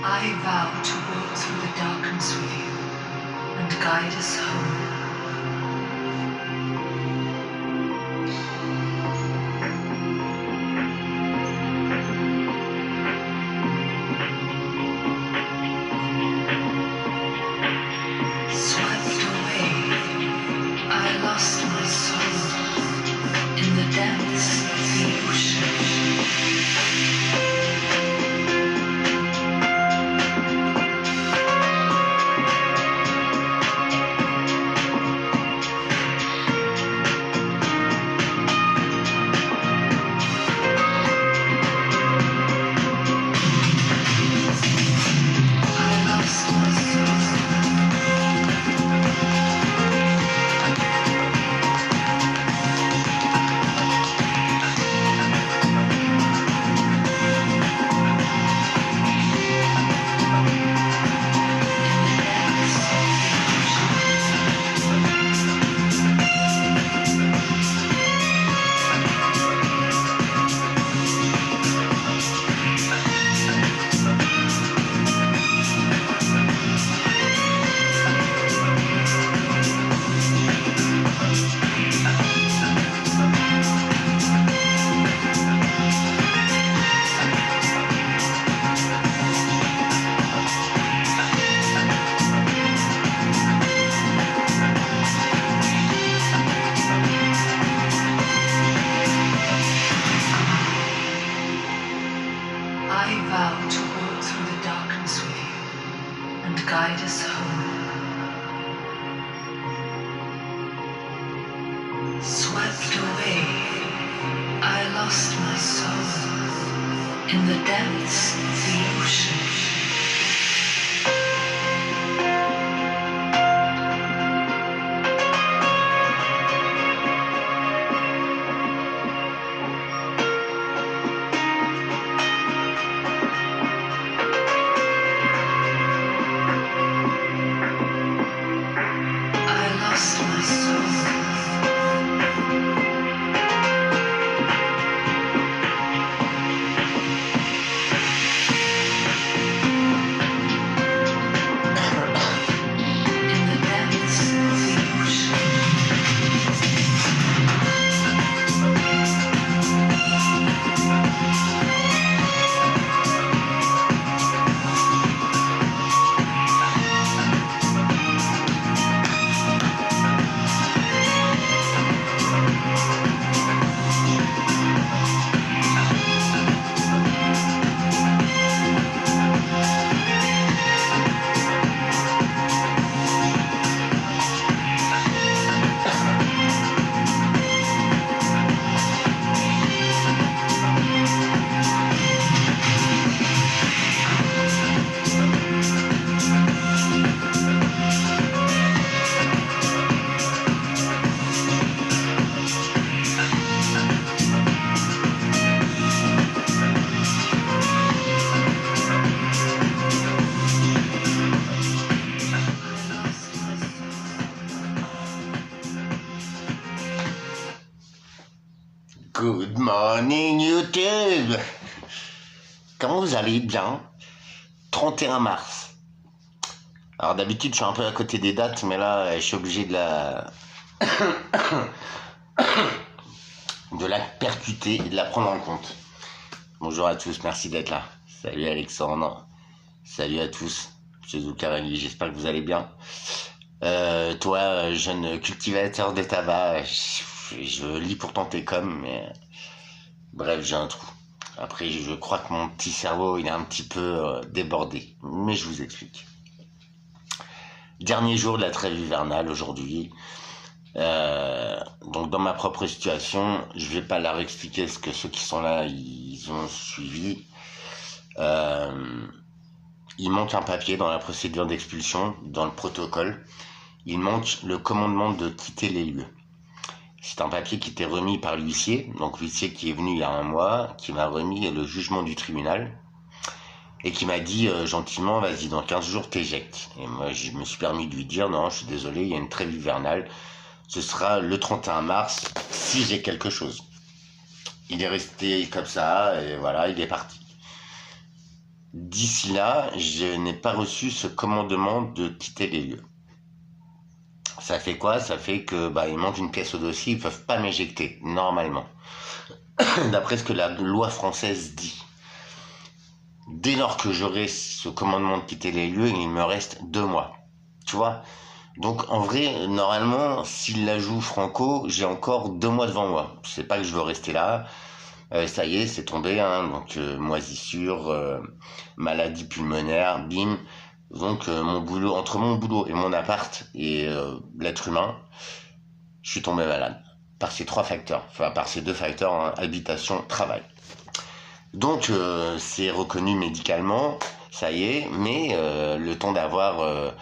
I vow to walk through the darkness with you and guide us home. Swept away, I lost my soul in the depths of the ocean. I vow to walk through the darkness with you and guide us home. Swept away, I lost my soul in the depths of the ocean. Good morning YouTube. Comment vous allez? Bien. 31 mars. Alors d'habitude je suis un peu à côté des dates, mais là je suis obligé de la percuter et de la prendre en compte. Bonjour à tous, merci d'être là. Salut Alexandre. Salut à tous. Monsieur Zoukarali, j'espère que vous allez bien. Toi, jeune cultivateur de tabac, je lis pourtant tes coms, mais bref, j'ai un trou. Après, je crois que mon petit cerveau, il est un petit peu débordé, mais je vous explique. Dernier jour de la trêve hivernale aujourd'hui. Donc dans ma propre situation, je vais pas leur expliquer ce que ceux qui sont là, ils ont suivi. Il manque un papier dans la procédure d'expulsion, dans le protocole. Il manque le commandement de quitter les lieux. C'est un papier qui était remis par l'huissier, donc l'huissier qui est venu il y a un mois, qui m'a remis le jugement du tribunal et qui m'a dit gentiment, vas-y, dans 15 jours t'éjectes. Et moi je me suis permis de lui dire, non, je suis désolé, il y a une trêve hivernale, ce sera le 31 mars si j'ai quelque chose. Il est resté comme ça et voilà, il est parti. D'ici là, je n'ai pas reçu ce commandement de quitter les lieux. Ça fait quoi? Ça fait que il manque une pièce au dossier, ils peuvent pas m'éjecter, normalement. D'après ce que la loi française dit. Dès lors que j'aurai ce commandement de quitter les lieux, il me reste 2 mois. Tu vois? Donc en vrai, normalement, s'il la joue Franco, j'ai encore 2 mois devant moi. C'est pas que je veux rester là. Ça y est, c'est tombé, hein. Donc moisissure, maladie pulmonaire, bim. Donc mon boulot, entre mon boulot et mon appart et l'être humain, je suis tombé malade. Par ces 3 facteurs, enfin par ces 2 facteurs, hein, habitation, travail. Donc c'est reconnu médicalement, ça y est, mais le temps d'avoir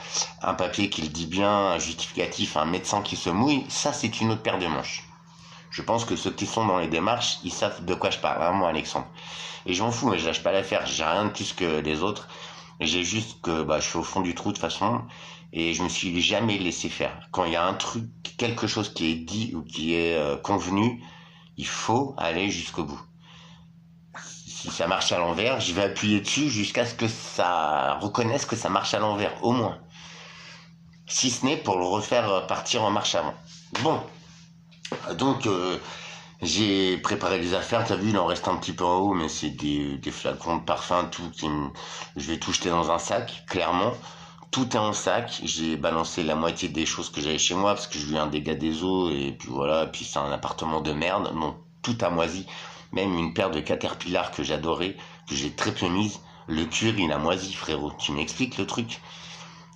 un papier qui le dit bien, un justificatif, un médecin qui se mouille, ça c'est une autre paire de manches. Je pense que ceux qui sont dans les démarches, ils savent de quoi je parle, hein, moi Alexandre. Et je m'en fous, mais je lâche pas l'affaire, j'ai rien de plus que les autres. J'ai juste que je suis au fond du trou de toute façon, et je me suis jamais laissé faire. Quand il y a un truc, quelque chose qui est dit ou qui est convenu, il faut aller jusqu'au bout. Si ça marche à l'envers, je vais appuyer dessus jusqu'à ce que ça reconnaisse que ça marche à l'envers, au moins. Si ce n'est pour le refaire partir en marche avant. Bon, donc j'ai préparé les affaires, t'as vu, il en reste un petit peu en haut, mais c'est des flacons de parfum, tout. Je vais tout jeter dans un sac, clairement. Tout est en sac, j'ai balancé la moitié des choses que j'avais chez moi, parce que j'ai eu un dégât des eaux, et puis voilà, puis c'est un appartement de merde, donc tout a moisi. Même une paire de Caterpillar que j'adorais, que j'ai très peu mise, le cuir il a moisi, frérot. Tu m'expliques le truc?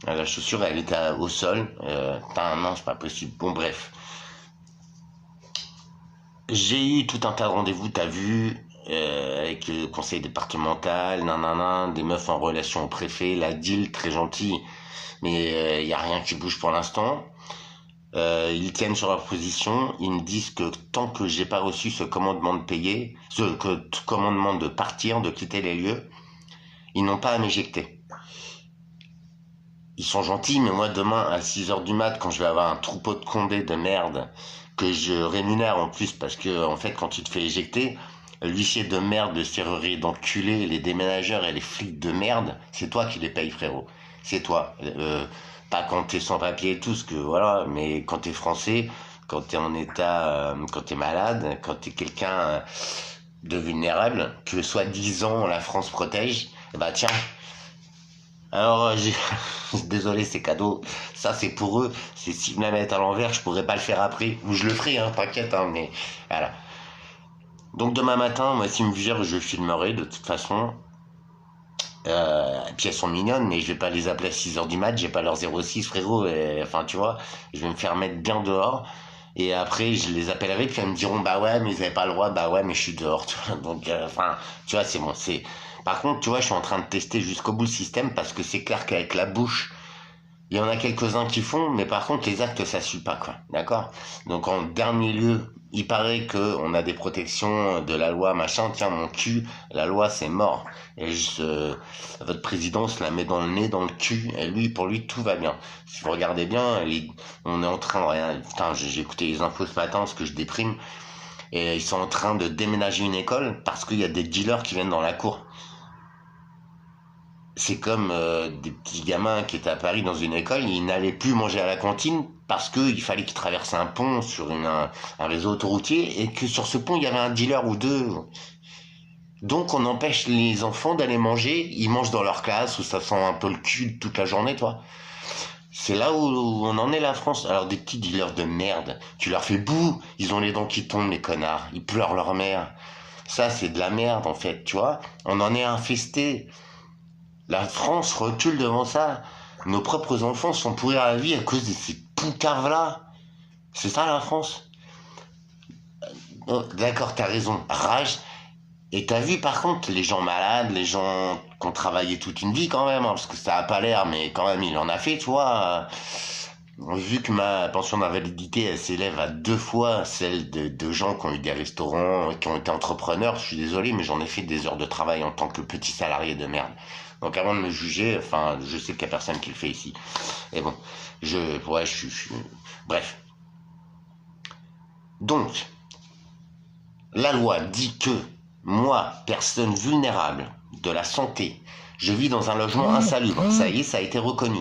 La chaussure elle était au sol, non c'est pas possible. Bon bref. J'ai eu tout un tas de rendez-vous, t'as vu, avec le conseil départemental, nanana, des meufs en relation au préfet, la DIL, très gentille, mais y a rien qui bouge pour l'instant. Ils tiennent sur leur position, ils me disent que tant que j'ai pas reçu ce commandement de payer, commandement de partir, de quitter les lieux, ils n'ont pas à m'éjecter. Ils sont gentils, mais moi demain à 6h du mat, quand je vais avoir un troupeau de condés de merde, que je rémunère en plus, parce que en fait quand tu te fais éjecter, l'huissier de merde, le serrurier d'enculé, les déménageurs et les flics de merde, c'est toi qui les payes, frérot. C'est toi. Pas quand t'es sans papier et tout, ce que voilà, mais quand t'es français, quand t'es en état, quand t'es malade, quand t'es quelqu'un de vulnérable, que soi-disant la France protège, tiens. Alors, désolé, c'est cadeau. Ça, c'est pour eux. C'est si je me la mettent à l'envers, je pourrais pas le faire après. Ou je le ferai, hein, t'inquiète, hein, mais voilà. Donc demain matin, moi, s'ils me virent, je filmerai de toute façon. Et puis elles sont mignonnes, mais je vais pas les appeler à 6h du mat, j'ai pas leur 06 frérot, enfin tu vois, je vais me faire mettre bien dehors, et après je les appellerai, puis elles me diront bah ouais mais ils avaient pas le droit, bah ouais mais je suis dehors, tu vois. Donc enfin tu vois c'est bon, par contre tu vois je suis en train de tester jusqu'au bout le système, parce que c'est clair qu'avec la bouche, il y en a quelques-uns qui font, mais par contre les actes ça suit pas quoi, d'accord? Donc en dernier lieu, il paraît que on a des protections de la loi machin, tiens mon cul, la loi c'est mort. Et votre président se la met dans le nez, dans le cul, et lui pour lui tout va bien. Si vous regardez bien, on est en train, putain j'ai écouté les infos ce matin parce que je déprime, et ils sont en train de déménager une école parce qu'il y a des dealers qui viennent dans la cour. C'est comme des petits gamins qui étaient à Paris dans une école, ils n'allaient plus manger à la cantine parce qu'il fallait qu'ils traversent un pont sur un réseau autoroutier, et que sur ce pont il y avait un dealer ou deux. Donc on empêche les enfants d'aller manger, ils mangent dans leur classe où ça sent un peu le cul toute la journée, toi. C'est là où on en est la France. Alors des petits dealers de merde, tu leur fais bouh, ils ont les dents qui tombent les connards, ils pleurent leur mère. Ça c'est de la merde en fait, tu vois. On en est infesté. La France recule devant ça. Nos propres enfants sont pourris à la vie à cause de ces poucaves-là. C'est ça la France. Oh, d'accord, t'as raison. Rage. Et t'as vu par contre les gens malades, les gens qui ont travaillé toute une vie quand même, hein, parce que ça a pas l'air, mais quand même il en a fait, tu vois. Vu que ma pension d'invalidité elle s'élève à 2 fois celle de gens qui ont eu des restaurants, qui ont été entrepreneurs, je suis désolé, mais j'en ai fait des heures de travail en tant que petit salarié de merde. Donc avant de me juger, enfin, je sais qu'il y a personne qui le fait ici. Et bon, bref. Donc, la loi dit que moi, personne vulnérable, de la santé. Je vis dans un logement insalubre. Ça y est, ça a été reconnu.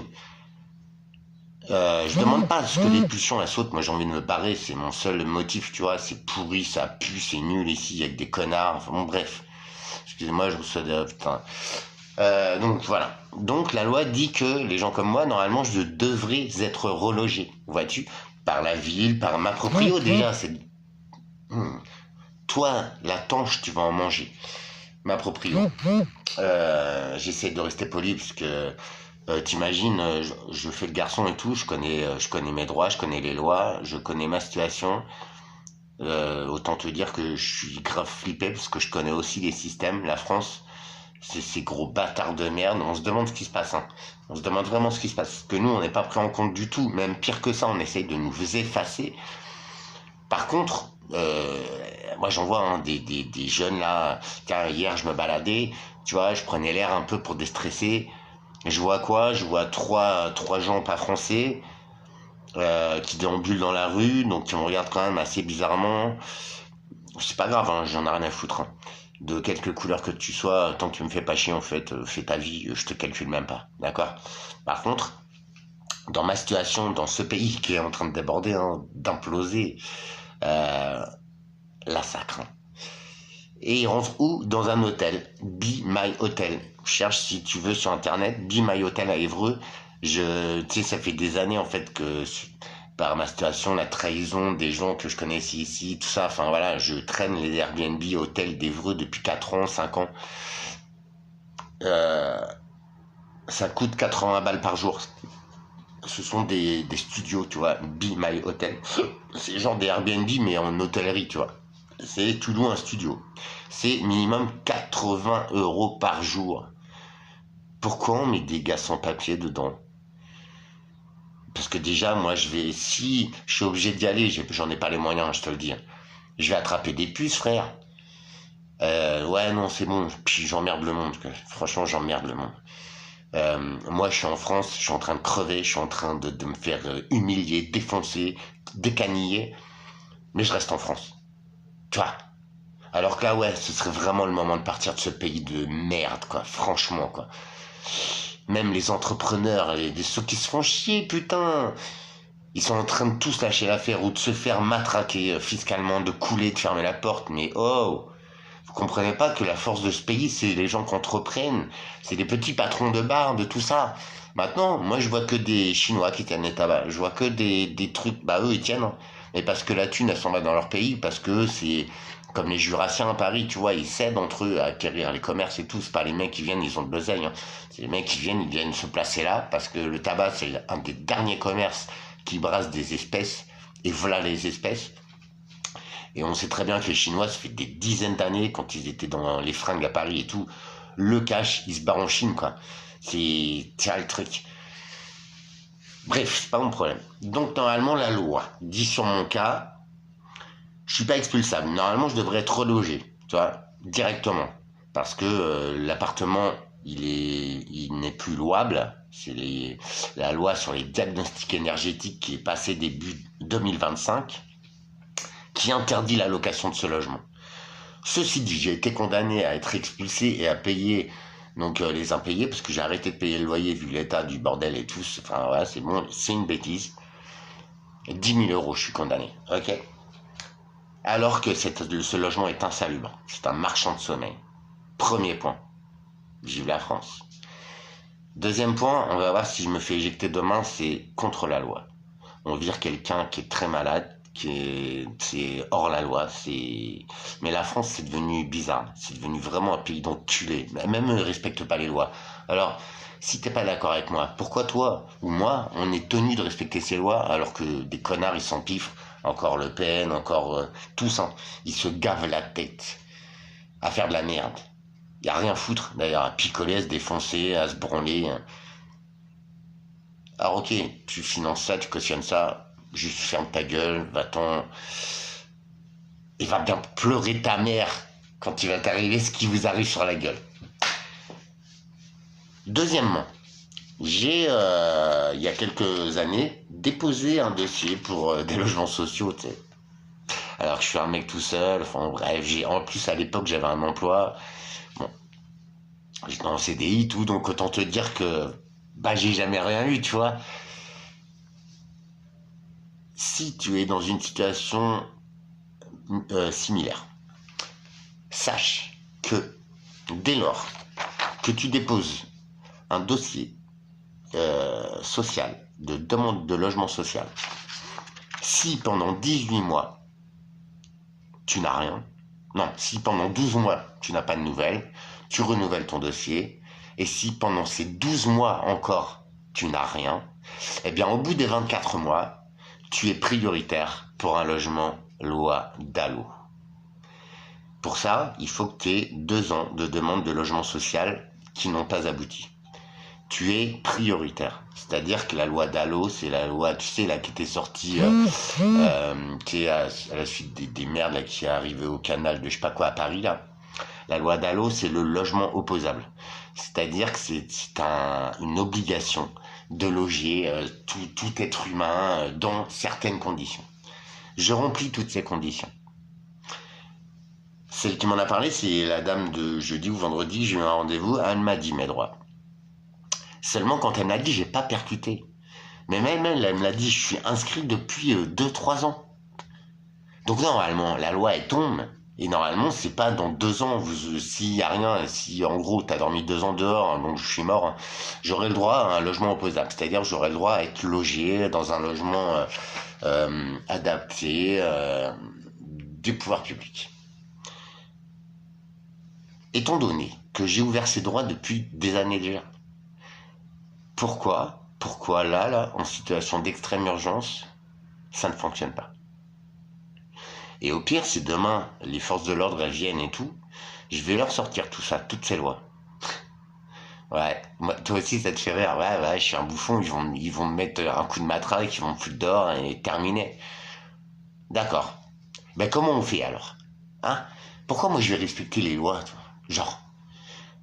Je demande pas à ce que les pulsions elles sautent. Moi, j'ai envie de me barrer. C'est mon seul motif, tu vois. C'est pourri, ça pue, c'est nul ici. Il y a que des connards. Enfin, bon, bref. Excusez-moi, je vous souhaite... putain. Donc voilà. Donc la loi dit que les gens comme moi, normalement, je devrais être relogé, vois-tu, par la ville, par ma proprio déjà. C'est toi, la tanche, tu vas en manger. Ma proprio. J'essaie de rester poli parce que t'imagines, je fais le garçon et tout. Je connais mes droits, je connais les lois, je connais ma situation. Autant te dire que je suis grave flippé parce que je connais aussi les systèmes. La France, c'est ces gros bâtards de merde. On se demande ce qui se passe. Hein. On se demande vraiment ce qui se passe. Parce que nous, on n'est pas pris en compte du tout. Même pire que ça, on essaye de nous effacer. Par contre, moi j'en vois hein, des jeunes là. Tiens, hier je me baladais. Tu vois, je prenais l'air un peu pour déstresser. Je vois quoi? Je vois trois gens pas français. Qui déambulent dans la rue, donc qui me regardent quand même assez bizarrement. C'est pas grave, hein, j'en ai rien à foutre. Hein. De quelque couleur que tu sois, tant que tu me fais pas chier, en fait, fais ta vie, je te calcule même pas, d'accord? Par contre, dans ma situation, dans ce pays qui est en train de déborder, hein, d'imploser, la sacre. Hein. Et il rentre où? Dans un hôtel, Be My Hotel. Cherche si tu veux sur internet, Be My Hotel à Évreux. Tu sais, ça fait des années en fait que par ma situation, la trahison des gens que je connaissais ici, tout ça, enfin voilà, je traîne les Airbnb hôtels d'Évreux depuis 4 ans, 5 ans. Ça coûte 80 balles par jour. Ce sont des studios, tu vois, Be My Hotel. C'est genre des Airbnb mais en hôtellerie, tu vois. C'est tu loues un studio. C'est minimum 80 € par jour. Pourquoi on met des gars sans papier dedans? Parce que déjà, moi, si je suis obligé d'y aller, j'en ai pas les moyens, je te le dis. Je vais attraper des puces, frère. Ouais, non, c'est bon. Puis j'emmerde le monde. Franchement, j'emmerde le monde. Moi, je suis en France, je suis en train de crever, je suis en train de me faire humilier, défoncer, décaniller. Mais je reste en France. Tu vois? Alors que là, ouais, ce serait vraiment le moment de partir de ce pays de merde, quoi. Franchement, quoi. Même les entrepreneurs, ceux qui se font chier, putain. Ils sont en train de tous lâcher l'affaire ou de se faire matraquer fiscalement, de couler, de fermer la porte. Mais oh, vous comprenez pas que la force de ce pays, c'est les gens qui entreprennent. C'est les petits patrons de bar, de tout ça. Maintenant, moi, je vois que des Chinois qui tiennent les tabacs. Je vois que des trucs, bah eux, ils tiennent. Hein. Mais parce que la thune, elle s'en va dans leur pays, parce que c'est comme les Jurassiens à Paris, tu vois, ils cèdent entre eux à acquérir les commerces et tout. C'est pas les mecs qui viennent, ils ont de l'oseille. Hein. C'est les mecs qui viennent, ils viennent se placer là, parce que le tabac, c'est un des derniers commerces qui brassent des espèces, et voilà les espèces. Et on sait très bien que les Chinois, ça fait des dizaines d'années, quand ils étaient dans les fringues à Paris et tout, le cash, ils se barrent en Chine, quoi. C'est ça le truc. Bref, c'est pas mon problème. Donc, normalement, la loi dit sur mon cas, je suis pas expulsable. Normalement, je devrais être relogé, tu vois, directement. Parce que l'appartement, il n'est plus louable. C'est la loi sur les diagnostics énergétiques qui est passée début 2025, qui interdit la location de ce logement. Ceci dit, j'ai été condamné à être expulsé et à payer donc les impayés, parce que j'ai arrêté de payer le loyer vu l'état du bordel et tout. Enfin, voilà, c'est bon, c'est une bêtise. 10 000 €, je suis condamné, ok? Alors que ce logement est insalubre. C'est un marchand de sommeil. Premier point. Vive la France. Deuxième point, on va voir si je me fais éjecter demain, c'est contre la loi. On vire quelqu'un qui est très malade, c'est hors la loi, mais la France, c'est devenu bizarre. C'est devenu vraiment un pays d'enculés. Même eux ne respectent pas les lois. Alors, si t'es pas d'accord avec moi, pourquoi toi ou moi, on est tenu de respecter ces lois alors que des connards, ils s'empiffrent, encore Le Pen, encore tous, hein, ils se gavent la tête à faire de la merde. Y a rien à foutre, d'ailleurs, à picoler, à se défoncer, à se branler. Alors ok, tu finances ça, tu cautionnes ça, juste ferme ta gueule, va-t'en... Et va bien pleurer ta mère quand il va t'arriver ce qui vous arrive sur la gueule. Deuxièmement, j'ai, il y a quelques années, déposé un dossier pour des logements sociaux, tu sais. Alors que je suis un mec tout seul, enfin bref, en plus à l'époque j'avais un emploi. Bon. J'étais en CDI, tout, donc autant te dire que bah j'ai jamais rien eu, tu vois. Si tu es dans une situation similaire, sache que dès lors que tu déposes un dossier social, de demande de logement social, si pendant 18 mois, tu n'as rien, non, si pendant 12 mois, tu n'as pas de nouvelles, tu renouvelles ton dossier, et si pendant ces 12 mois encore, tu n'as rien, eh bien au bout des 24 mois, tu es prioritaire pour un logement loi DALO. Pour ça, il faut que tu aies 2 ans de demande de logement social qui n'ont pas abouti. Tu es prioritaire. C'est-à-dire que la loi DALO, c'est la loi, tu sais, là, qui était sortie, qui est à la suite des merdes là, qui est arrivé au canal de je sais pas quoi à Paris, là. La loi DALO, c'est le logement opposable. C'est-à-dire que c'est une obligation de loger tout être humain dans certaines conditions. Je remplis toutes ces conditions. Celle qui m'en a parlé, c'est la dame de jeudi ou vendredi, j'ai eu un rendez-vous, elle m'a dit mes droits. Seulement quand elle m'a dit, j'ai pas percuté. Mais même elle me l'a dit, je suis inscrit depuis 2-3 ans. Donc normalement, la loi elle tombe. Et normalement, c'est pas dans 2 ans, s'il y a rien, si en gros t'as dormi 2 ans dehors, hein, donc je suis mort, hein, j'aurai le droit à un logement opposable. C'est-à-dire j'aurai le droit à être logé dans un logement adapté des pouvoirs publics. Étant donné que j'ai ouvert ces droits depuis des années déjà, pourquoi là, en situation d'extrême urgence, ça ne fonctionne pas? Et au pire, si demain, les forces de l'ordre, elles viennent et tout, je vais leur sortir tout ça, toutes ces lois. Ouais, moi, toi aussi, ça te fait rire. Ouais, je suis un bouffon, ils vont me mettre un coup de matraque, ils vont me foutre dehors et terminer. D'accord. Ben, comment on fait alors? Hein? Pourquoi moi je vais respecter les lois, toi? Genre.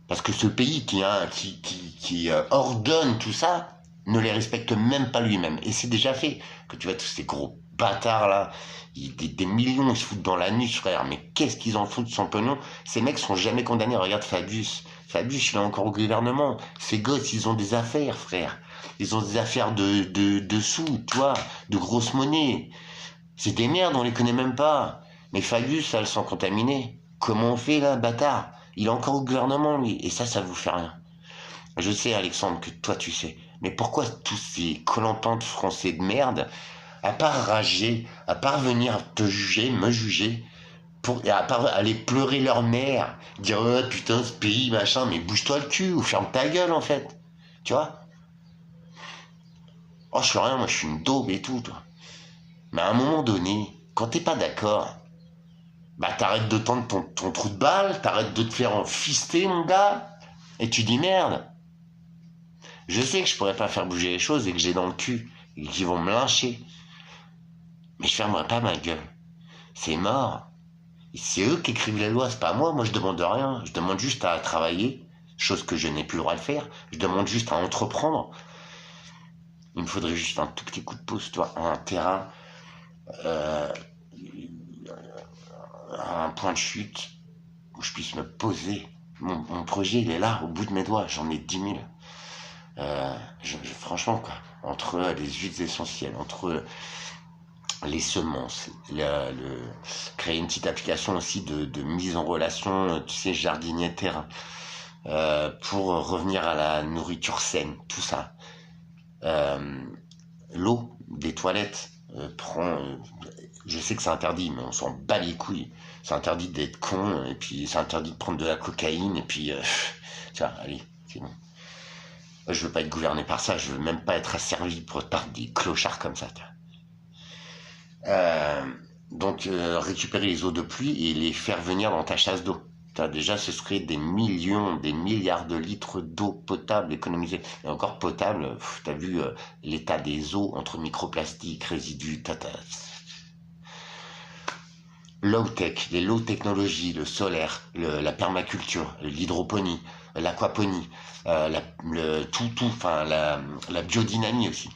Parce que ce pays qui ordonne tout ça ne les respecte même pas lui-même. Et c'est déjà fait. Que tu vois tous ces gros bâtards là, des millions ils se foutent dans la nuit, frère. Mais qu'est-ce qu'ils en foutent de son pognon? Ces mecs sont jamais condamnés. Regarde Fabius. Fabius, il est encore au gouvernement. Ces gosses, ils ont des affaires, frère. Ils ont des affaires de sous, tu vois, de grosses monnaies. C'est des merdes, on les connaît même pas. Mais Fabius, elles sont contaminées. Comment on fait là, bâtard? Il est encore au gouvernement, lui. Et ça vous fait rien. Je sais, Alexandre, que toi, tu sais. Mais pourquoi tous ces collampantes français de merde, à part rager, à part venir te juger, me juger, et à part aller pleurer leur mère, dire oh, putain, ce pays, machin, mais bouge-toi le cul ou ferme ta gueule, en fait. Tu vois? Oh, je fais rien, moi, je suis une daube et tout, toi. Mais à un moment donné, quand t'es pas d'accord, bah t'arrêtes de tendre ton trou de balle, t'arrêtes de te faire enfister, mon gars, et tu dis merde. Je sais que je pourrais pas faire bouger les choses et que j'ai dans le cul, et qu'ils vont me lyncher. Mais je fermerai pas ma gueule. C'est mort. Et c'est eux qui écrivent les lois, c'est pas moi je demande rien. Je demande juste à travailler, chose que je n'ai plus le droit de faire. Je demande juste à entreprendre. Il me faudrait juste un tout petit coup de pouce, toi, un terrain, un point de chute où je puisse me poser. Mon projet, il est là, au bout de mes doigts. J'en ai 10 000. Franchement, quoi. Entre les huiles essentielles, entre les semences, créer une petite application aussi de mise en relation, tu sais, jardinier terrain, pour revenir à la nourriture saine, tout ça. L'eau, des toilettes, je sais que c'est interdit, mais on s'en bat les couilles. C'est interdit d'être con, et puis c'est interdit de prendre de la cocaïne, et puis, tiens, allez, c'est bon. Je veux pas être gouverné par ça, je veux même pas être asservi par des clochards comme ça. Donc récupérer les eaux de pluie et les faire venir dans ta chasse d'eau. Déjà, ce serait des millions, des milliards de litres d'eau potable économisée. Et encore potable, t'as vu l'état des eaux entre microplastiques, résidus, low-tech, les low technologies, le solaire, la permaculture, l'hydroponie, l'aquaponie, la biodynamie aussi.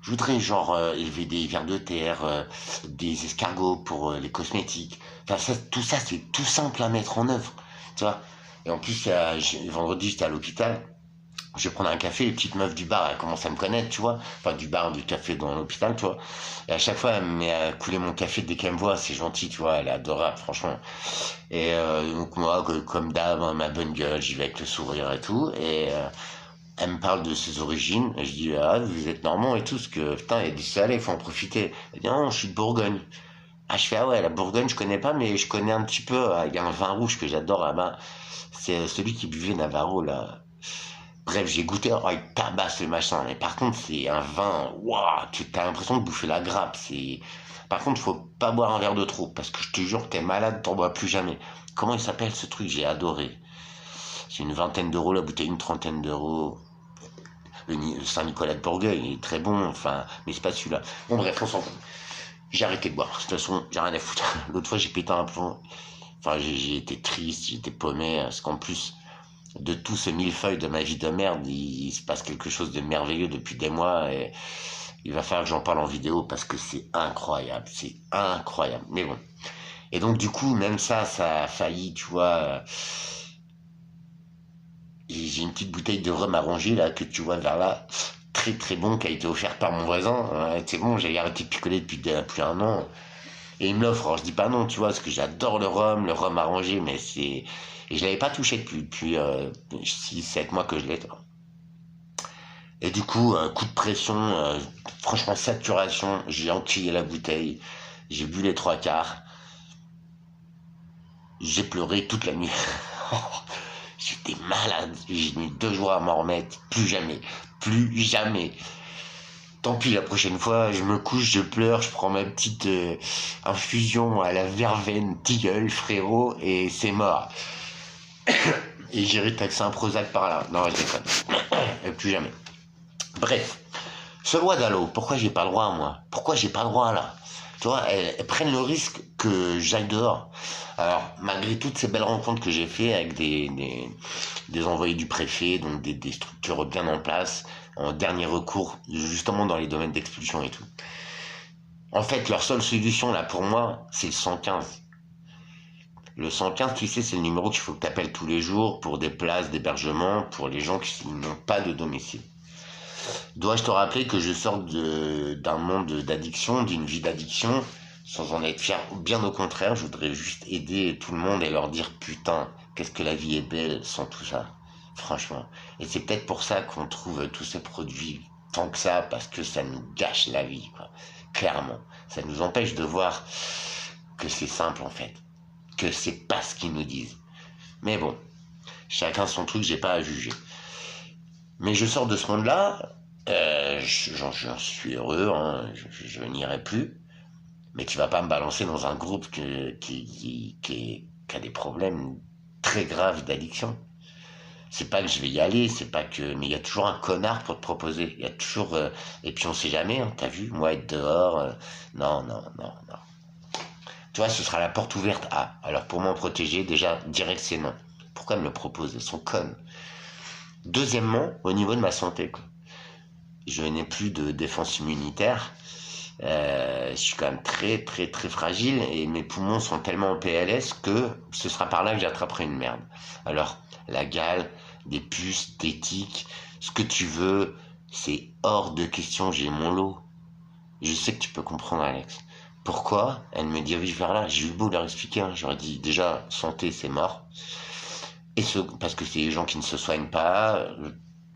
Je voudrais genre élever des vers de terre, des escargots pour les cosmétiques. Enfin, tout ça, c'est tout simple à mettre en œuvre. Tu vois, Et en plus, vendredi, j'étais à l'hôpital. Je vais prendre un café, les petites meufs du bar, elles commencent à me connaître, tu vois. Enfin, du bar, du café dans l'hôpital, tu vois. Et à chaque fois, elle me met à couler mon café dès qu'elle me voit. C'est gentil, tu vois. Elle est adorable, franchement. Et donc, moi, comme d'hab, hein, ma bonne gueule, j'y vais avec le sourire et tout. Et elle me parle de ses origines. Et je dis, ah, vous êtes normand et tout. Parce que, putain, il y a du salé, il faut en profiter. Elle dit, non, je suis de Bourgogne. Ah, je fais, ah ouais, la Bourgogne, je connais pas, mais je connais un petit peu. Il y a un vin rouge que j'adore là-bas. C'est celui qui buvait Navarro, là. Bref, j'ai goûté, oh, il tabasse le machin. Mais par contre, c'est un vin, waouh, tu as l'impression de bouffer la grappe. Par contre, faut pas boire un verre de trop, parce que je te jure, t'es malade, t'en bois plus jamais. Comment il s'appelle ce truc? J'ai adoré. C'est une vingtaine d'euros la bouteille, une trentaine d'euros. Le Saint-Nicolas de Bourgueil, il est très bon, enfin, mais c'est pas celui-là. Bon, bref, on s'en fout. J'ai arrêté de boire. De toute façon, j'ai rien à foutre. L'autre fois, j'ai pété un plomb. Enfin, j'ai été triste, j'étais paumé, parce qu'en plus de tout ce millefeuille de ma vie de merde, il se passe quelque chose de merveilleux depuis des mois et il va falloir que j'en parle en vidéo parce que c'est incroyable, c'est incroyable. Mais bon. Et donc du coup, même ça a failli, tu vois. J'ai une petite bouteille de rhum arrangé là que tu vois vers là, très très bon, qui a été offert par mon voisin. C'est bon, j'ai arrêté de picoler depuis un an. Et il me l'offre, alors je dis pas non, tu vois, parce que j'adore le rhum arrangé, mais c'est... Et je l'avais pas touché depuis 6-7 mois que je l'ai. Et du coup, coup de pression, franchement saturation, j'ai enquillé la bouteille, j'ai bu les trois quarts, j'ai pleuré toute la nuit. J'étais malade, j'ai mis 2 jours à m'en remettre, plus jamais, plus jamais. Tant pis, la prochaine fois, je me couche, je pleure, je prends ma petite infusion à la verveine, tilleul, frérot, et c'est mort. Et j'irai taxer un Prozac par là. Non, je déconne. Et plus jamais. Bref. Ce loi d'Allo, pourquoi j'ai pas le droit, moi? Pourquoi j'ai pas le droit, là? Tu vois, elles prennent le risque que j'aille dehors. Alors, malgré toutes ces belles rencontres que j'ai fait avec des envoyés du préfet, donc des structures bien en place, en dernier recours, justement dans les domaines d'expulsion et tout. En fait, leur seule solution, là, pour moi, c'est le 115. Le 115, tu sais, c'est le numéro qu'il faut que tu appelles tous les jours pour des places d'hébergement pour les gens qui n'ont pas de domicile. Dois-je te rappeler que je sors d'un monde d'addiction, d'une vie d'addiction, sans en être fier? Bien au contraire, je voudrais juste aider tout le monde et leur dire putain, qu'est-ce que la vie est belle sans tout ça. Franchement. Et c'est peut-être pour ça qu'on trouve tous ces produits tant que ça, parce que ça nous gâche la vie, quoi. Clairement. Ça nous empêche de voir que c'est simple en fait. Que c'est pas ce qu'ils nous disent. Mais bon, chacun son truc, j'ai pas à juger. Mais je sors de ce monde-là, j'en suis heureux, hein, je n'irai plus. Mais tu vas pas me balancer dans un groupe qui a des problèmes très graves d'addiction. C'est pas que je vais y aller, c'est pas que... Mais il y a toujours un connard pour te proposer. Il y a toujours... Et puis on sait jamais, hein, t'as vu, moi être dehors... Non, non, non, non. Tu vois, ce sera la porte ouverte à. Alors pour m'en protéger, déjà, direct c'est non. Pourquoi me le proposer? Elles sont connes. Deuxièmement, au niveau de ma santé, quoi. Je n'ai plus de défense immunitaire. Je suis quand même très très très fragile et mes poumons sont tellement en PLS que ce sera par là que j'attraperai une merde. Alors, la gale, des puces, des tiques, ce que tu veux, c'est hors de question, j'ai mon lot. Je sais que tu peux comprendre, Alex. Pourquoi elle me dirige vers là? J'ai eu beau leur expliquer, hein. J'aurais dit déjà santé c'est mort. Et parce que c'est les gens qui ne se soignent pas.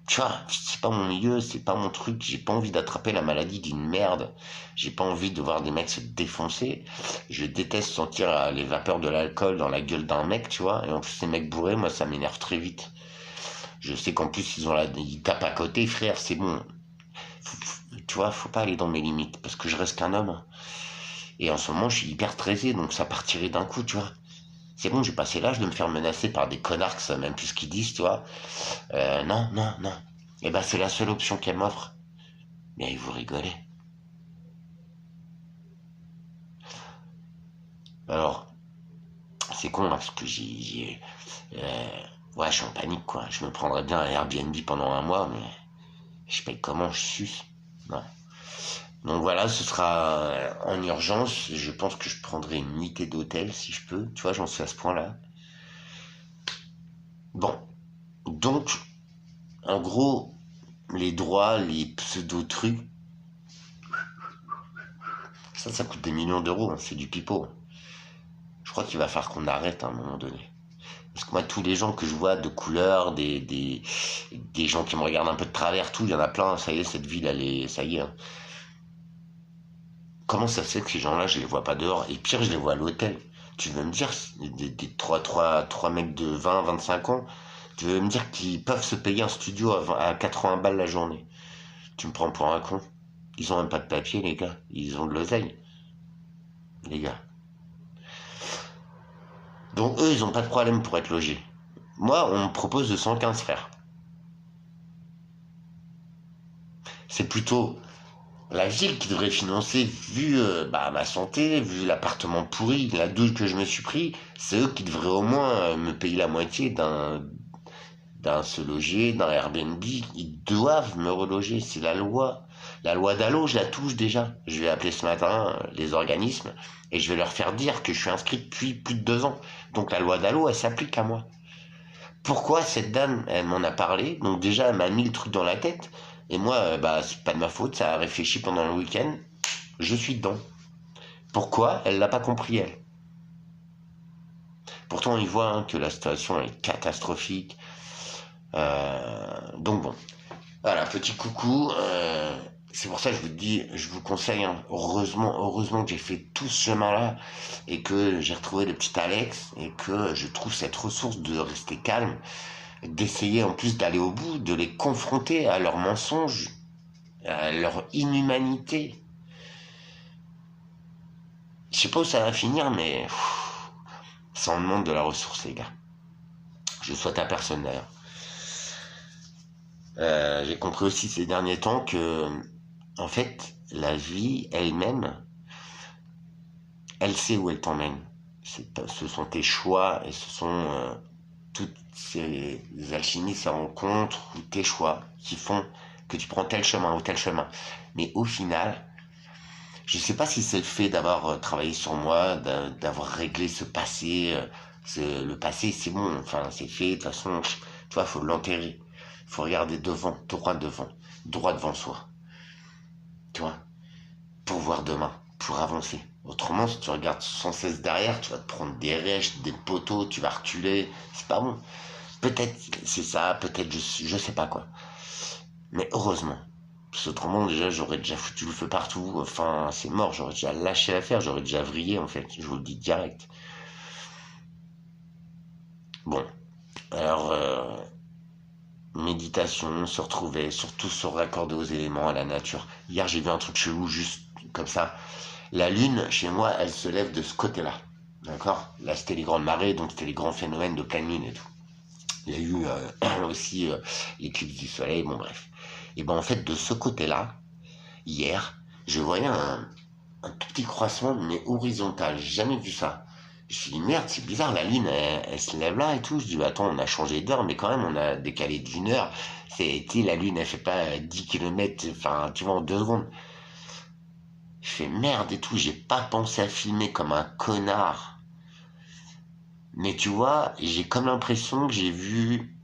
Tu vois, c'est pas mon milieu, c'est pas mon truc. J'ai pas envie d'attraper la maladie d'une merde. J'ai pas envie de voir des mecs se défoncer. Je déteste sentir les vapeurs de l'alcool dans la gueule d'un mec, tu vois. Et en plus ces mecs bourrés, moi ça m'énerve très vite. Je sais qu'en plus ils tapent à côté, frère, c'est bon. Tu vois, faut pas aller dans mes limites parce que je reste qu'un homme. Et en ce moment, je suis hyper stressé, donc ça partirait d'un coup, tu vois. C'est bon, j'ai passé l'âge de me faire menacer par des connards qui savent même plus ce qu'ils disent, tu vois. Non, non, non. Et ben, c'est la seule option qu'elle m'offre. Mais vous rigolez. Alors, c'est con, hein, parce que ouais, je suis en panique, quoi. Je me prendrais bien un Airbnb pendant un mois, mais je paye comment, je suce. Non. Donc voilà, ce sera en urgence. Je pense que je prendrai une nuitée d'hôtel si je peux. Tu vois, j'en suis à ce point-là. Bon, donc, en gros, les droits, les pseudo-trucs, ça coûte des millions d'euros, hein, c'est du pipeau. Je crois qu'il va falloir qu'on arrête à un moment donné. Parce que moi, tous les gens que je vois de couleur, des gens qui me regardent un peu de travers, tout, il y en a plein, ça y est, cette ville, elle est, ça y est. Hein. Comment ça se fait que ces gens-là, je les vois pas dehors? Et pire, je les vois à l'hôtel. Tu veux me dire, des trois mecs de 20, 25 ans, tu veux me dire qu'ils peuvent se payer un studio à 80 balles la journée? Tu me prends pour un con? Ils ont même pas de papier, les gars. Ils ont de l'oseille, les gars. Donc eux, ils ont pas de problème pour être logés. Moi, on me propose de 115 frères. C'est plutôt la ville qui devrait financer, vu ma santé, vu l'appartement pourri, la douche que je me suis pris, c'est eux qui devraient au moins me payer la moitié d'un se loger, d'un Airbnb. Ils doivent me reloger, c'est la loi. La loi Dalo, je la touche déjà. Je vais appeler ce matin les organismes et je vais leur faire dire que je suis inscrit depuis plus de 2 ans. Donc la loi Dalo, elle s'applique à moi. Pourquoi cette dame, elle m'en a parlé, donc déjà elle m'a mis le truc dans la tête, et moi, c'est pas de ma faute, ça a réfléchi pendant le week-end, je suis dedans. Pourquoi elle l'a pas compris, elle? Pourtant, il voit que la situation est catastrophique. Donc bon, voilà, petit coucou. C'est pour ça que je vous dis, je vous conseille, hein, heureusement que j'ai fait tout ce chemin-là et que j'ai retrouvé le petit Alex et que je trouve cette ressource de rester calme, d'essayer en plus d'aller au bout, de les confronter à leurs mensonges, à leur inhumanité. Je sais pas où ça va finir, mais ça en demande de la ressource, les gars. Je souhaite à personne d'ailleurs. J'ai compris aussi ces derniers temps que, en fait, la vie elle-même, elle sait où elle t'emmène. Ce sont tes choix et ce sont toutes ces alchimies, ces rencontres ou tes choix qui font que tu prends tel chemin ou tel chemin. Mais au final, je ne sais pas si c'est le fait d'avoir travaillé sur moi, d'avoir réglé ce passé. Le passé, c'est bon, enfin, c'est fait. De toute façon, tu vois, faut l'enterrer. Faut regarder devant, droit devant soi. Tu vois, pour voir demain, pour avancer. Autrement, si tu regardes sans cesse derrière, tu vas te prendre des rêches, des poteaux, tu vas reculer. C'est pas bon. Peut-être c'est ça, peut-être je sais pas quoi. Mais heureusement. Parce qu'autrement, déjà, j'aurais déjà foutu le feu partout. Enfin, c'est mort, j'aurais déjà lâché l'affaire, j'aurais déjà vrillé, en fait. Je vous le dis direct. Bon. Alors, méditation, se retrouver, surtout se raccorder aux éléments, à la nature. Hier, j'ai vu un truc chelou, juste comme ça. La lune, chez moi, elle se lève de ce côté-là. D'accord? Là, c'était les grandes marées, donc c'était les grands phénomènes de pleine lune et tout. Il y a eu aussi l'éclipse du soleil, bon bref. Et ben en fait, de ce côté-là, hier, je voyais un tout petit croissant, mais horizontal. J'ai jamais vu ça. Je me suis dit, merde, c'est bizarre, la lune, elle se lève là et tout. Je dis, attends, on a changé d'heure, mais quand même, on a décalé d'une heure. La lune, elle fait pas 10 km, enfin, tu vois, en 2 secondes. Je fais merde et tout, j'ai pas pensé à filmer comme un connard. Mais tu vois, j'ai comme l'impression que j'ai vu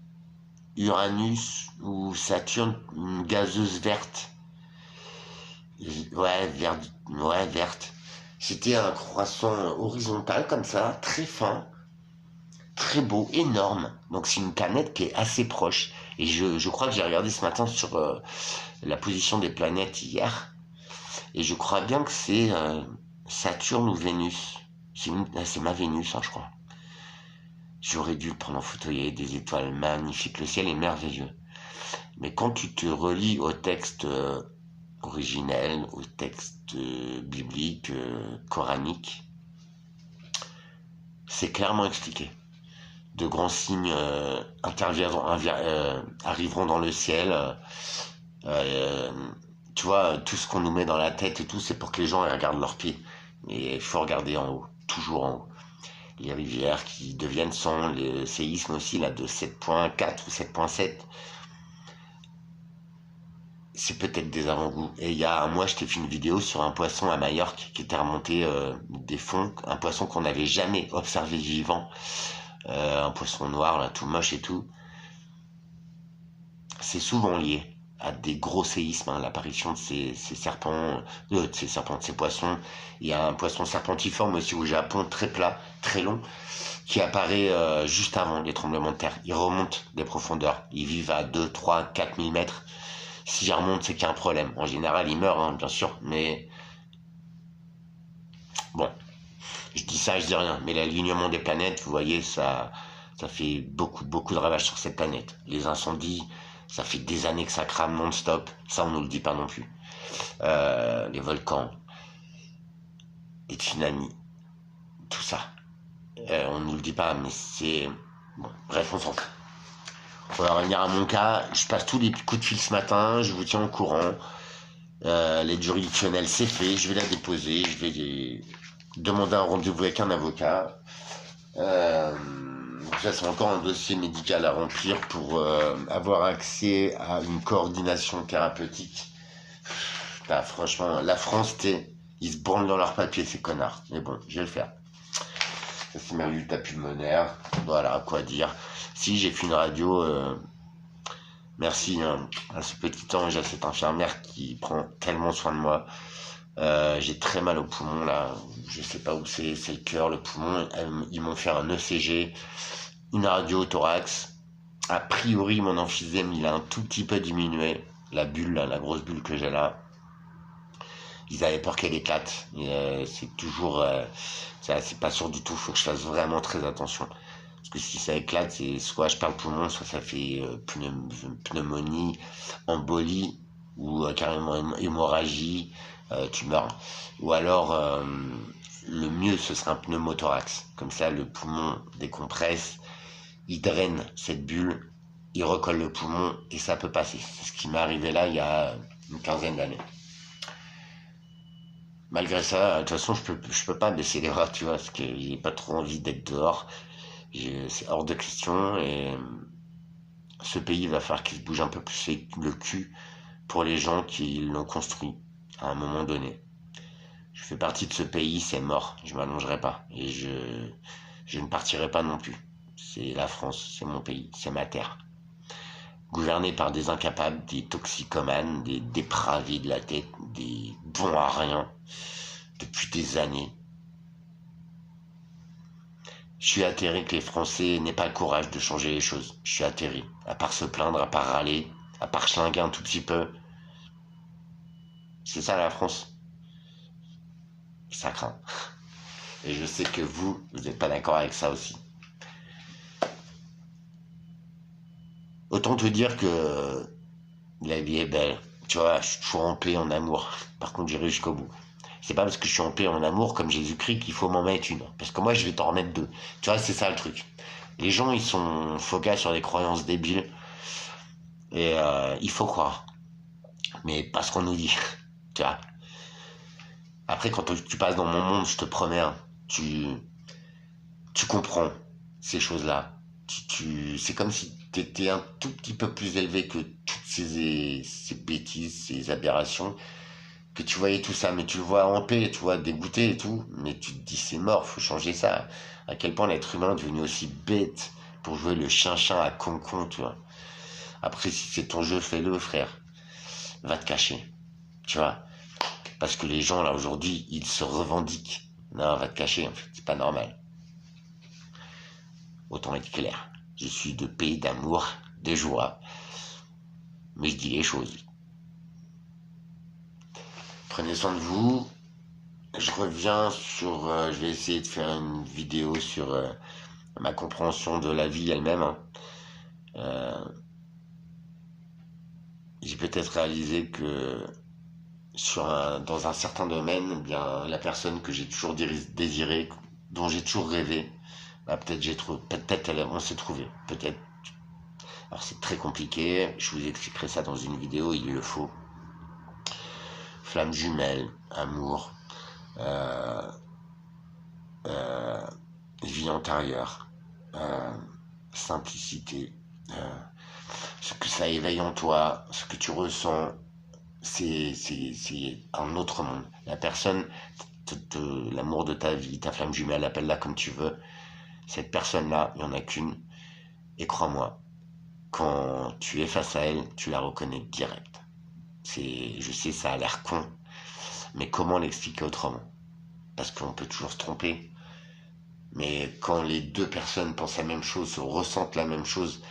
Uranus ou Saturne, une gazeuse verte. Ouais, verte. C'était un croissant horizontal comme ça, très fin, très beau, énorme. Donc c'est une planète qui est assez proche. Et je crois que j'ai regardé ce matin sur la position des planètes hier. Et je crois bien que c'est Saturne ou Vénus. C'est ma Vénus, hein, je crois. J'aurais dû le prendre en photo, il y a des étoiles magnifiques, le ciel est merveilleux. Mais quand tu te relis au texte originel, au texte biblique, coranique, c'est clairement expliqué. De grands signes arriveront dans le ciel. Tu vois, tout ce qu'on nous met dans la tête et tout, c'est pour que les gens regardent leurs pieds. Et il faut regarder en haut, toujours en haut. Les rivières qui deviennent sang, le séisme aussi, là, de 7.4 ou 7.7. C'est peut-être des avant-goûts. Et il y a un mois, je t'ai fait une vidéo sur un poisson à Majorque qui était remonté des fonds, un poisson qu'on n'avait jamais observé vivant un poisson noir, là, tout moche et tout. C'est souvent lié à des gros séismes, hein, l'apparition de ces serpents, de ces poissons. Il y a un poisson serpentiforme aussi au Japon, très plat, très long, qui apparaît juste avant les tremblements de terre. Ils remontent des profondeurs. Ils vivent à 2, 3, 4 000 mètres. S'ils remontent, c'est qu'il y a un problème. En général, ils meurent, hein, bien sûr, mais bon, je dis ça, je dis rien. Mais l'alignement des planètes, vous voyez, ça fait beaucoup, beaucoup de ravages sur cette planète. Les incendies, ça fait des années que ça crame non-stop. Ça, on nous le dit pas non plus. Les volcans, les tsunamis, tout ça. On nous le dit pas, mais c'est... Bon, bref, on s'en fout. On va revenir à mon cas. Je passe tous les coups de fil ce matin. Je vous tiens au courant. L'aide juridictionnelle, c'est fait. Je vais la déposer. Je vais demander un rendez-vous avec un avocat. Ça, c'est encore un dossier médical à remplir pour avoir accès à une coordination thérapeutique. Là, franchement, la France, ils se branlent dans leurs papiers, ces connards. Mais bon, je vais le faire. Ça, c'est mes résultats pulmonaires. Voilà, quoi dire. Si, j'ai fait une radio. Merci à ce petit ange, à cette infirmière qui prend tellement soin de moi. J'ai très mal au poumon là, je sais pas où c'est le cœur, le poumon. Ils m'ont fait un ECG, une radio au thorax. A priori, mon emphysème il a un tout petit peu diminué. La bulle, là, la grosse bulle que j'ai là, ils avaient peur qu'elle éclate. C'est toujours, c'est pas sûr du tout. Faut que je fasse vraiment très attention. Parce que si ça éclate, c'est soit je perds le poumon, soit ça fait pneumonie, embolie ou carrément hémorragie, tu meurs. Ou alors, le mieux, ce serait un pneumothorax. Comme ça, le poumon décompresse, il draine cette bulle, il recolle le poumon et ça peut passer. C'est ce qui m'est arrivé là il y a une quinzaine d'années. Malgré ça, de toute façon, je peux pas baisser les bras, tu vois, parce que j'ai pas trop envie d'être dehors. C'est hors de question et ce pays va falloir qu'il se bouge un peu plus le cul pour les gens qui l'ont construit à un moment donné. Je fais partie de ce pays, c'est mort, je m'allongerai pas et je ne partirai pas non plus. C'est la France, c'est mon pays, c'est ma terre. Gouverné par des incapables, des toxicomanes, des dépravés de la tête, des bons à rien depuis des années. Je suis atterré que les Français n'aient pas le courage de changer les choses. Je suis atterré. À part se plaindre, à part râler, à part schlinguer un tout petit peu. C'est ça la France. Ça craint. Et je sais que vous n'êtes pas d'accord avec ça aussi. Autant te dire que la vie est belle. Tu vois, je suis toujours en paix, en amour. Par contre, j'irai jusqu'au bout. C'est pas parce que je suis en paix, en amour, comme Jésus-Christ, qu'il faut m'en mettre une. Parce que moi, je vais t'en remettre deux. Tu vois, c'est ça le truc. Les gens, ils sont focus sur des croyances débiles. Et il faut croire. Mais pas ce qu'on nous dit. Tu vois. Après, quand tu passes dans mon monde, je te promets, hein, tu comprends ces choses-là. C'est comme si tu étais un tout petit peu plus élevé que toutes ces bêtises, ces aberrations. Que tu voyais tout ça, mais tu le vois en paix, tu vois, dégoûté et tout, mais tu te dis c'est mort, faut changer ça. À quel point l'être humain est devenu aussi bête pour jouer le chien-chien à con-con, tu vois. Après, si c'est ton jeu, fais-le, frère. Va te cacher, tu vois. Parce que les gens, là, aujourd'hui, ils se revendiquent. Non, va te cacher, en fait, c'est pas normal. Autant être clair. Je suis de paix, d'amour, de joie. Mais je dis les choses. Prenez soin de vous. Je reviens sur... je vais essayer de faire une vidéo sur ma compréhension de la vie elle-même. Hein. J'ai peut-être réalisé que dans un certain domaine, eh bien, la personne que j'ai toujours désirée, dont j'ai toujours rêvé, bah, peut-être on s'est trouvé. Peut-être. Alors c'est très compliqué. Je vous expliquerai ça dans une vidéo. Il le faut. Flamme jumelle, amour. Vie antérieure, simplicité, ce que ça éveille en toi, ce que tu ressens, c'est un autre monde. La personne, l'amour de ta vie, ta flamme jumelle, appelle-la comme tu veux, Cette personne-là, il n'y en a qu'une. Et crois-moi, quand tu es face à elle, tu la reconnais direct. Je sais, ça a l'air con, mais comment l'expliquer autrement? Parce qu'on peut toujours se tromper. Mais quand les deux personnes pensent la même chose, ressentent la même chose,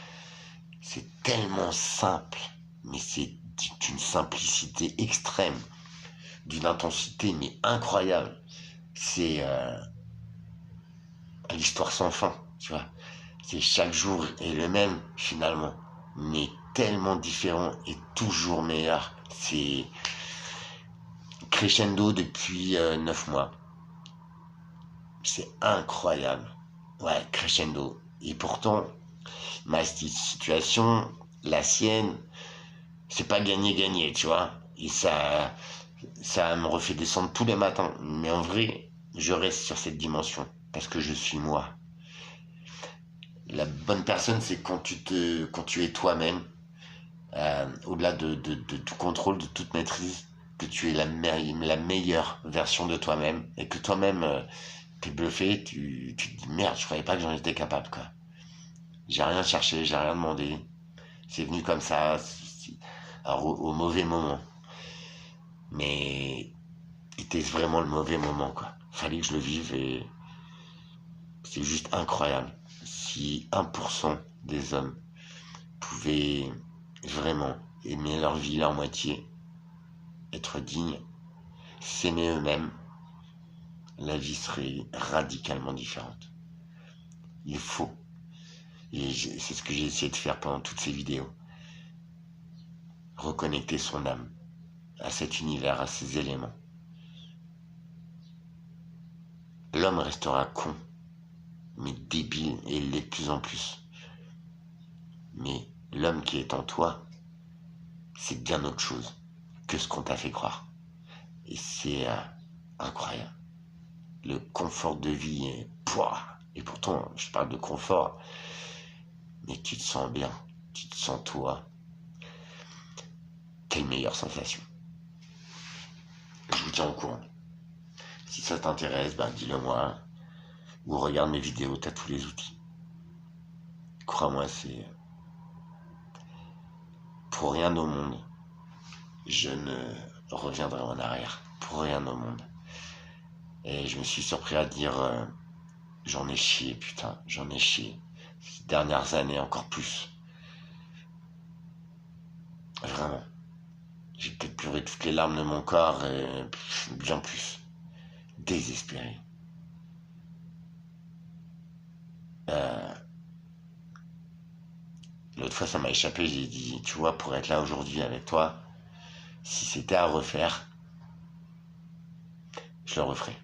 c'est tellement simple, mais c'est d'une simplicité extrême, d'une intensité mais incroyable. C'est l'histoire sans fin, tu vois. C'est chaque jour est le même finalement, mais tellement différent et toujours meilleur. C'est crescendo depuis 9 mois. C'est incroyable. Ouais, crescendo. Et pourtant, ma situation, la sienne, c'est pas gagné-gagné, tu vois. Et ça me refait descendre tous les matins. Mais en vrai, je reste sur cette dimension parce que je suis moi. La bonne personne, c'est quand tu es toi-même, au-delà de tout contrôle, de toute maîtrise, que tu es la meilleure version de toi-même et que toi-même, t'es bluffé, tu te dis merde, je croyais pas que j'en étais capable, quoi. J'ai rien cherché, j'ai rien demandé. C'est venu comme ça, alors au mauvais moment. Mais c'était vraiment le mauvais moment, quoi. Fallait que je le vive et c'est juste incroyable. Si 1% des hommes pouvaient vraiment aimer leur vie, leur moitié, être dignes, s'aimer eux-mêmes, la vie serait radicalement différente. Il faut. Et c'est ce que j'ai essayé de faire pendant toutes ces vidéos. Reconnecter son âme à cet univers, à ces éléments. L'homme restera con, mais débile, et il l'est de plus en plus. Mais l'homme qui est en toi, c'est bien autre chose que ce qu'on t'a fait croire. Et c'est incroyable. Le confort de vie est... Pouah. Et pourtant, je parle de confort, mais tu te sens bien, tu te sens toi. Quelle meilleure sensation. Je vous tiens au courant. Si ça t'intéresse, ben dis-le moi. Ou regarde mes vidéos, t'as tous les outils. Crois-moi, c'est... Pour rien au monde, je ne reviendrai en arrière. Pour rien au monde. Et je me suis surpris à dire... j'en ai chié, putain, j'en ai chié. Ces dernières années, encore plus. Vraiment. J'ai peut-être pleuré toutes les larmes de mon corps et bien plus. Désespéré. L'autre fois, ça m'a échappé, j'ai dit, tu vois, pour être là aujourd'hui avec toi, si c'était à refaire, je le referais.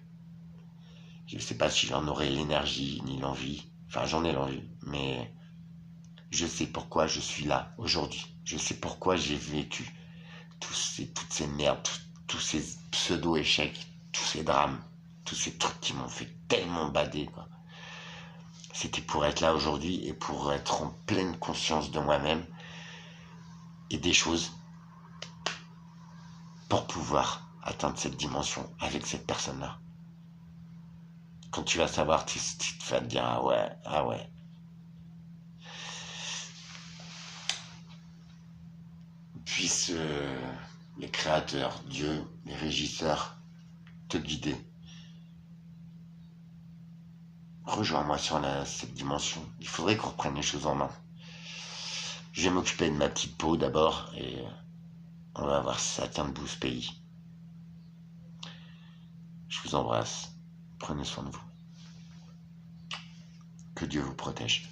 Je ne sais pas si j'en aurais l'énergie ni l'envie. Enfin, j'en ai l'envie, mais je sais pourquoi je suis là aujourd'hui. Je sais pourquoi j'ai vécu toutes ces merdes, tous ces pseudo-échecs, tous ces drames, tous ces trucs qui m'ont fait tellement bader, quoi. C'était pour être là aujourd'hui et pour être en pleine conscience de moi-même et des choses pour pouvoir atteindre cette dimension avec cette personne-là. Quand tu vas savoir, tu vas te dire, ah ouais, ah ouais. Puissent les créateurs, Dieu, les régisseurs, te guider. Rejoins-moi sur cette dimension. Il faudrait qu'on reprenne les choses en main. Je vais m'occuper de ma petite peau d'abord et on va voir si ça tient debout ce pays. Je vous embrasse. Prenez soin de vous. Que Dieu vous protège.